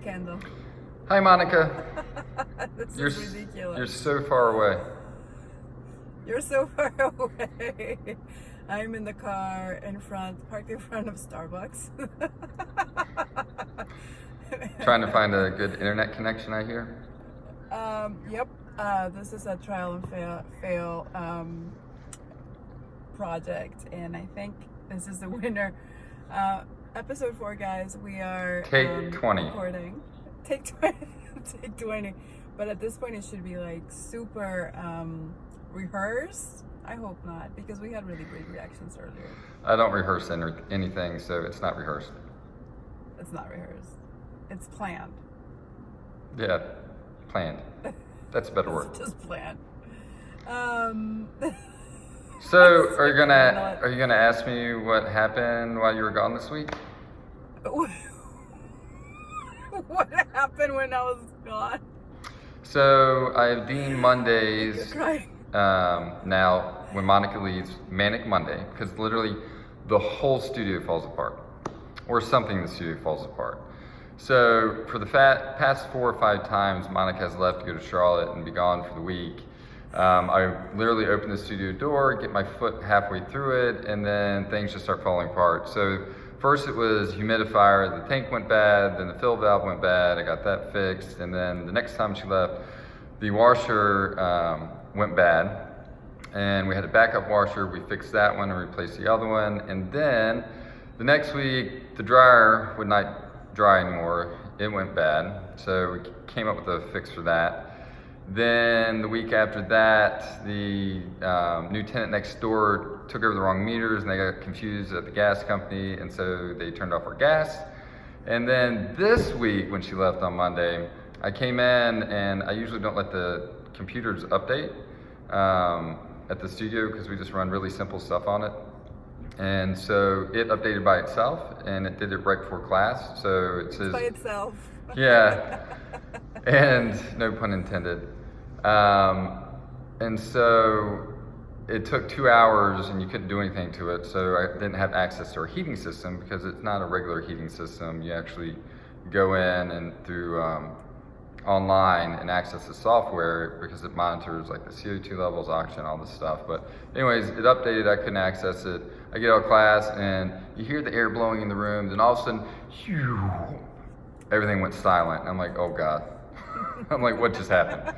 Kendall. Hi, Monica. This You're, is ridiculous. you're so far away. You're so far away. I'm in the car parked in front of Starbucks. Trying to find a good internet connection, I hear. Yep. This is a trial and fail project, and I think this is the winner. Episode 4, guys. We are Take 20. recording. Take 20. Take 20. But at this point, it should be like super rehearsed. I hope not, because we had really great reactions earlier. I don't rehearse anything, so it's not rehearsed. It's not rehearsed. It's planned. Yeah, planned. That's a better word. It's just planned. So, are you gonna ask me what happened while you were gone this week? What happened when I was gone? So, I deem Mondays You're crying. now when Monica leaves Manic Monday, because literally the whole studio falls apart, or something in the studio falls apart. So for the past 4 or 5 times Monica has left to go to Charlotte and be gone for the week, I literally open the studio door, get my foot halfway through it, and then things just start falling apart. So first it was humidifier, the tank went bad, then the fill valve went bad, I got that fixed, and then the next time she left, the washer went bad, and we had a backup washer. We fixed that one and replaced the other one, and then the next week the dryer would not dry anymore. It went bad, so we came up with a fix for that. Then the week after that, the new tenant next door took over the wrong meters, and they got confused at the gas company, and so they turned off our gas. And then this week, when she left on Monday, I came in, and I usually don't let the computers update at the studio because we just run really simple stuff on it. And so it updated by itself, and it did it right before class. So it says by itself. Yeah, and no pun intended. And so it took 2 hours, and you couldn't do anything to it. So I didn't have access to our heating system because it's not a regular heating system. You actually go in and through online and access the software because it monitors like the CO2 levels, oxygen, all this stuff. But anyways, it updated. I couldn't access it. I get out of class, and you hear the air blowing in the room. Then all of a sudden, phew, everything went silent. And I'm like, oh God. I'm like, what just happened?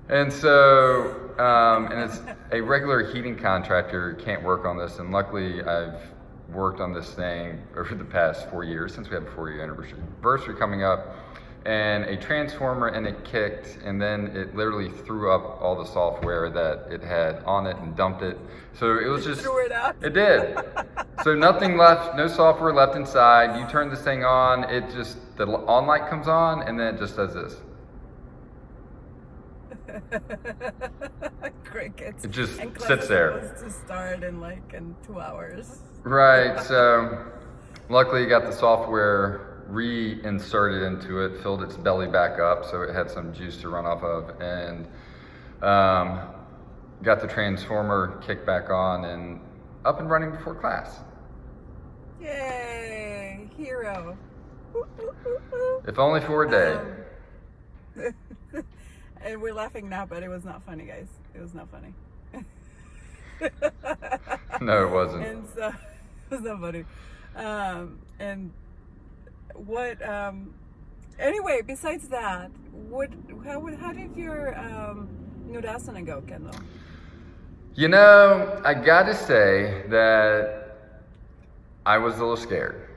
And so, and it's a regular heating contractor can't work on this. And luckily, I've worked on this thing over the past 4 years, since we have a 4-year anniversary coming up. And a transformer in it kicked, and then it literally threw up all the software that it had on it and dumped it. So it was just, threw it out? It did. So nothing left, no software left inside. You turn this thing on, it just, the on light comes on, and then it just does this. Crickets. It just and sits there. Supposed to start in 2 hours. Right, so luckily you got the software reinserted into it, filled its belly back up so it had some juice to run off of, and got the transformer kicked back on and up and running before class. Yay, hero. If only for a day. And we're laughing now, but it was not funny, guys. It was not funny. No, it wasn't. And so it was not funny. And what anyway, besides that, how did your Nudasana go, Kendall? You know, I gotta say that I was a little scared.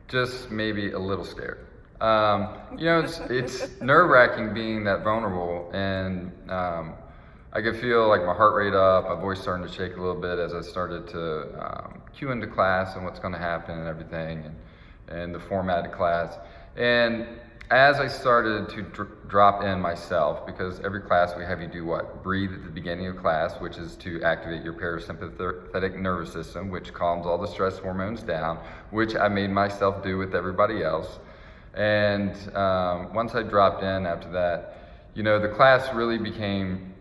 Just maybe a little scared. You know, it's nerve-wracking being that vulnerable, and I could feel like my heart rate up, my voice starting to shake a little bit as I started to cue into class and what's going to happen and everything, and the format of class. And as I started to drop in myself, because every class we have you do what? Breathe at the beginning of class, which is to activate your parasympathetic nervous system, which calms all the stress hormones down, which I made myself do with everybody else. And once I dropped in after that, you know, the class really became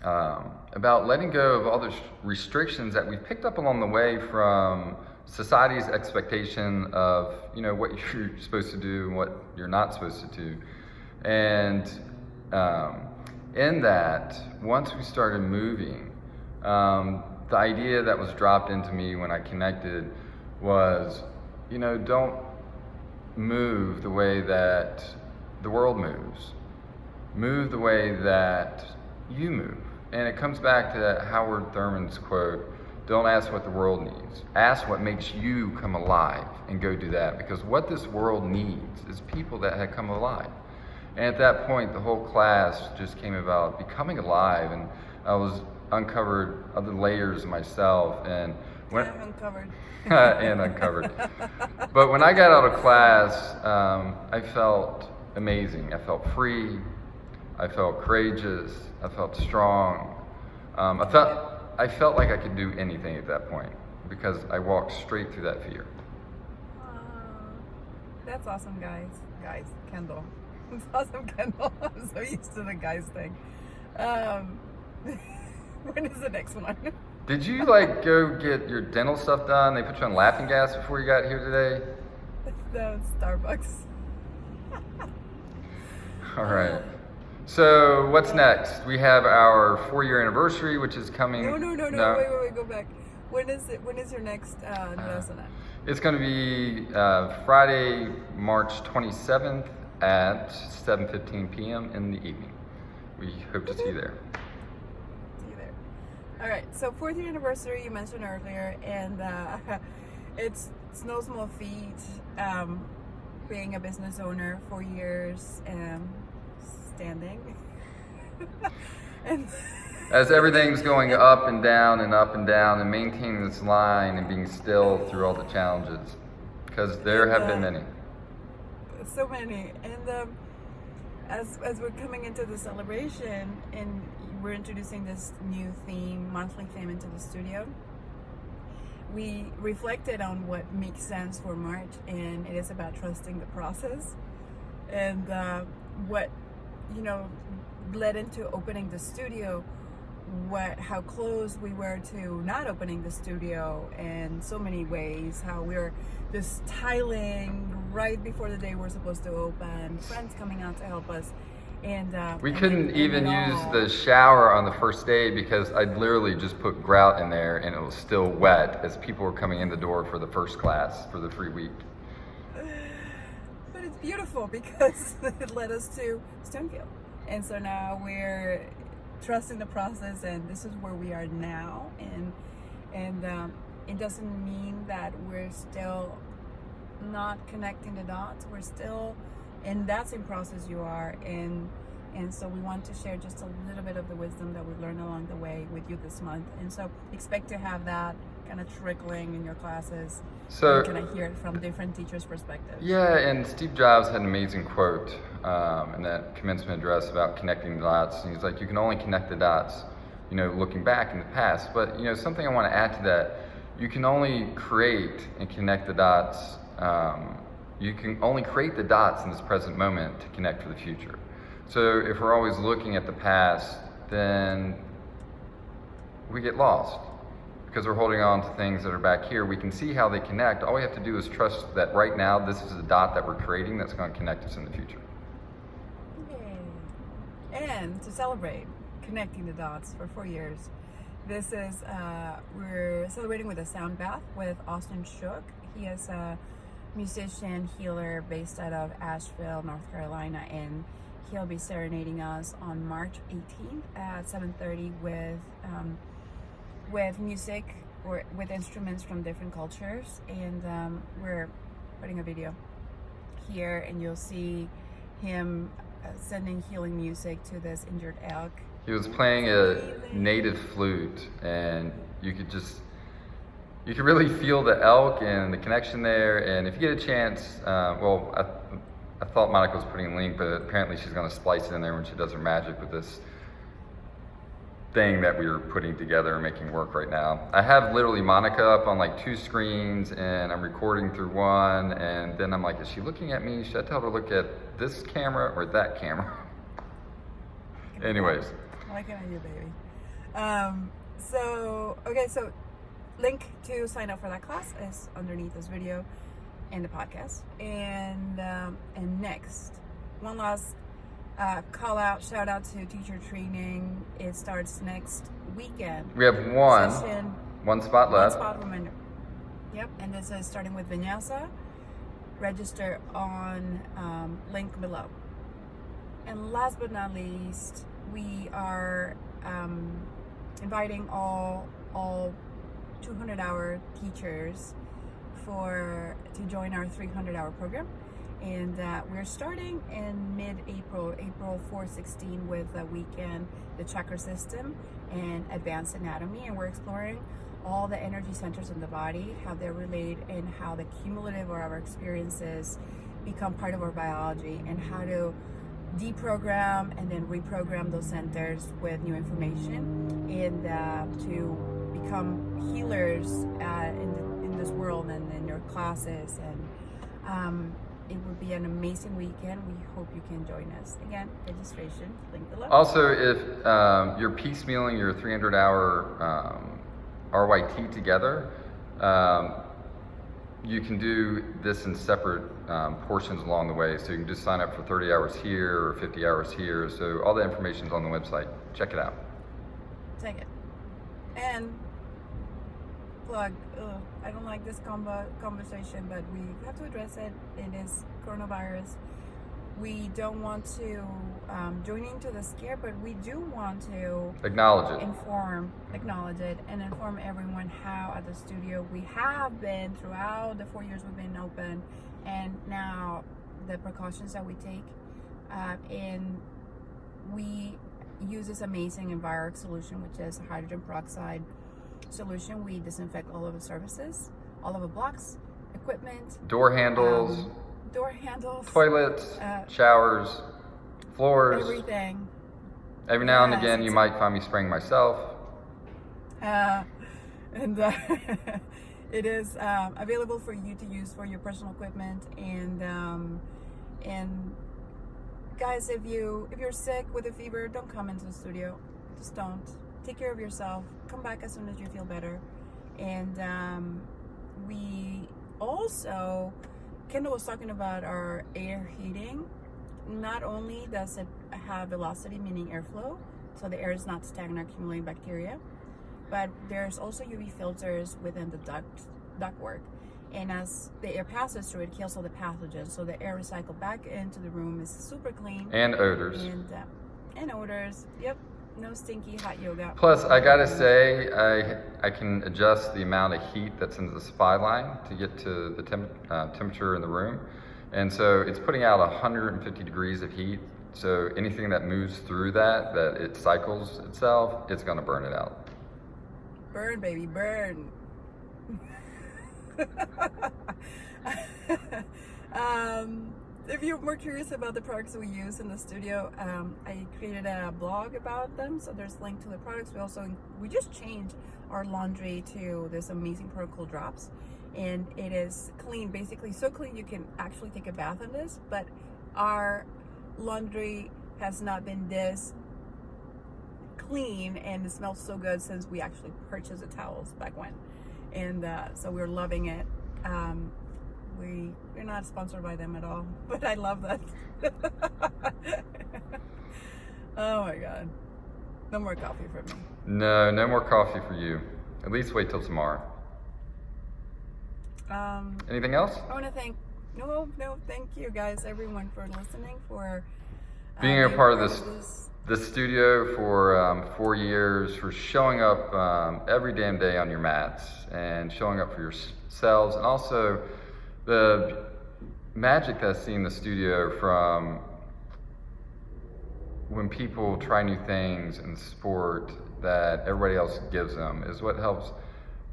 about letting go of all the restrictions that we picked up along the way from society's expectation of, you know, what you're supposed to do and what you're not supposed to do. And in that, once we started moving, the idea that was dropped into me when I connected was, you know, don't move the way that the world moves. Move the way that you move. And it comes back to that Howard Thurman's quote, don't ask what the world needs. Ask what makes you come alive and go do that. Because what this world needs is people that have come alive. And at that point, the whole class just came about becoming alive, and I was uncovered other layers of myself. And when uncovered. and uncovered. But when I got out of class, I felt amazing. I felt free. I felt courageous. I felt strong. I felt like I could do anything at that point because I walked straight through that fear. That's awesome, guys. Kendall. It's awesome, Kendall. I'm so used to the guys thing. When is the next one? Did you like go get your dental stuff done? They put you on laughing gas before you got here today? No, Starbucks. All right. So what's next? We have our 4-year anniversary, which is coming. No. Wait, go back. When is it? When is your next Nudasana? It's going to be Friday, March 27th at 7:15 p.m. in the evening. We hope to see you there. See you there. All right. So 4th year anniversary you mentioned earlier, and it's no small feat. Being a business owner, 4 years. Standing. And as everything's going up and down and maintaining this line and being still through all the challenges, because there have been many. So many. And as we're coming into the celebration and we're introducing this new theme, monthly theme into the studio, we reflected on what makes sense for March, and it is about trusting the process. And what led into opening the studio, how close we were to not opening the studio in so many ways, how we were just tiling right before the day we're supposed to open, friends coming out to help us, and we couldn't even use the shower on the first day because I'd literally just put grout in there and it was still wet as people were coming in the door for the first class for the free week. Beautiful, because it led us to Cville, and so now we're trusting the process, and this is where we are now. And it doesn't mean that we're still not connecting the dots. We're still in that same process you are, and so we want to share just a little bit of the wisdom that we've learned along the way with you this month. And so expect to have that kind of trickling in your classes. So you kind of hear it from different teachers' perspectives. Yeah, and Steve Jobs had an amazing quote in that commencement address about connecting the dots. And he's like, you can only connect the dots, looking back in the past. But, something I want to add to that, you can only create and connect the dots. You can only create the dots in this present moment to connect for the future. So if we're always looking at the past, then we get lost. Because we're holding on to things that are back here. We can see how they connect. All we have to do is trust that right now, this is a dot that we're creating that's going to connect us in the future. Yay. And to celebrate connecting the dots for 4 years, this is, we're celebrating with a Soundbath with Austin Shook. He is a musician, healer based out of Asheville, North Carolina, and he'll be serenading us on March 18th at 7:30 with music or with instruments from different cultures. And we're putting a video here, and you'll see him sending healing music to this injured elk. He was playing a native flute, and you could really feel the elk and the connection there. And if you get a chance, I thought Monica was putting a link, but apparently she's going to splice it in there when she does her magic with this thing that we were putting together and making work right now. I have literally Monica up on like 2 screens, and I'm recording through one, and then I'm like, is she looking at me? Should I tell her to look at this camera or that camera? Anyways. I'm looking at you, baby. So link to sign up for that class is underneath this video and the podcast. And next, one last call out, shout out to teacher training. It starts next weekend. We have one spot left. One spot remainder. Yep, and this is starting with Vinyasa. Register on link below. And last but not least, we are inviting all 200-hour teachers to join our 300-hour program. And we're starting in mid-April, April 4/16, with a weekend, the Chakra system and advanced anatomy. And we're exploring all the energy centers in the body, how they're related, and how the cumulative of our experiences become part of our biology, and how to deprogram and then reprogram those centers with new information, and to become healers in this world and in your classes. And it would be an amazing weekend. We hope you can join us. Again, registration link below. Also, if you're piecemealing your 300-hour RYT together, you can do this in separate portions along the way. So you can just sign up for 30 hours here or 50 hours here. So all the information's on the website. Check it out. Take it. And plug. I don't like this conversation, but we have to address it. It is coronavirus. We don't want to join into the scare, but we do want to acknowledge it, acknowledge it, and inform everyone how at the studio we have been throughout the 4 years we've been open, and now the precautions that we take. And we use this amazing Enviro solution, which is a hydrogen peroxide solution. We disinfect all of the surfaces, all of the blocks, equipment, door handles, toilets, showers, floors, everything. Every now and again, you might find me spraying myself. And it is available for you to use for your personal equipment. And guys, if you're sick with a fever, don't come into the studio. Just don't. Take care of yourself. Come back as soon as you feel better. And we also, Kendall was talking about our air heating. Not only does it have velocity, meaning airflow, so the air is not stagnant accumulating bacteria, but there's also UV filters within the ductwork. And as the air passes through, it kills all the pathogens. So the air recycled back into the room is super clean. And odors. And odors. Yep. No stinky hot yoga. Plus, I gotta say, I can adjust the amount of heat that's in the supply line to get to the temperature in the room. And so it's putting out 150 degrees of heat. So anything that moves through that it cycles itself, it's gonna burn it out. Burn, baby, burn. If you're more curious about the products we use in the studio, I created a blog about them, so there's a link to the products. We just changed our laundry to this amazing protocol drops, and it is clean, basically so clean you can actually take a bath in this. But our laundry has not been this clean, and it smells so good since we actually purchased the towels back when, and so we're loving it. We're not sponsored by them at all, but I love that. Oh my God. No more coffee for me. No more coffee for you. At least wait till tomorrow. Anything else? I want to thank you guys, everyone, for listening, for being a part of this studio for 4 years, for showing up every damn day on your mats and showing up for yourselves, and also the magic that I see in the studio from when people try new things in sport that everybody else gives them is what helps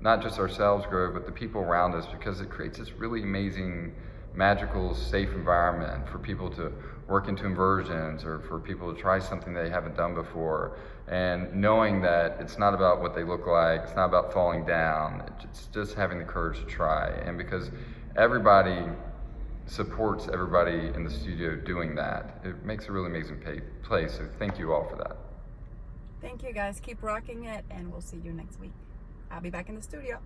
not just ourselves grow, but the people around us, because it creates this really amazing, magical, safe environment for people to work into inversions, or for people to try something they haven't done before, and knowing that it's not about what they look like, it's not about falling down, it's just having the courage to try. And because everybody supports everybody in the studio doing that, it makes a really amazing place. So thank you all for that. Thank you guys. Keep rocking it, and we'll see you next week. I'll be back in the studio.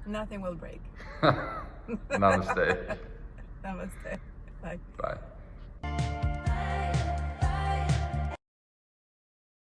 Nothing will break. Namaste. Namaste. Bye. Bye.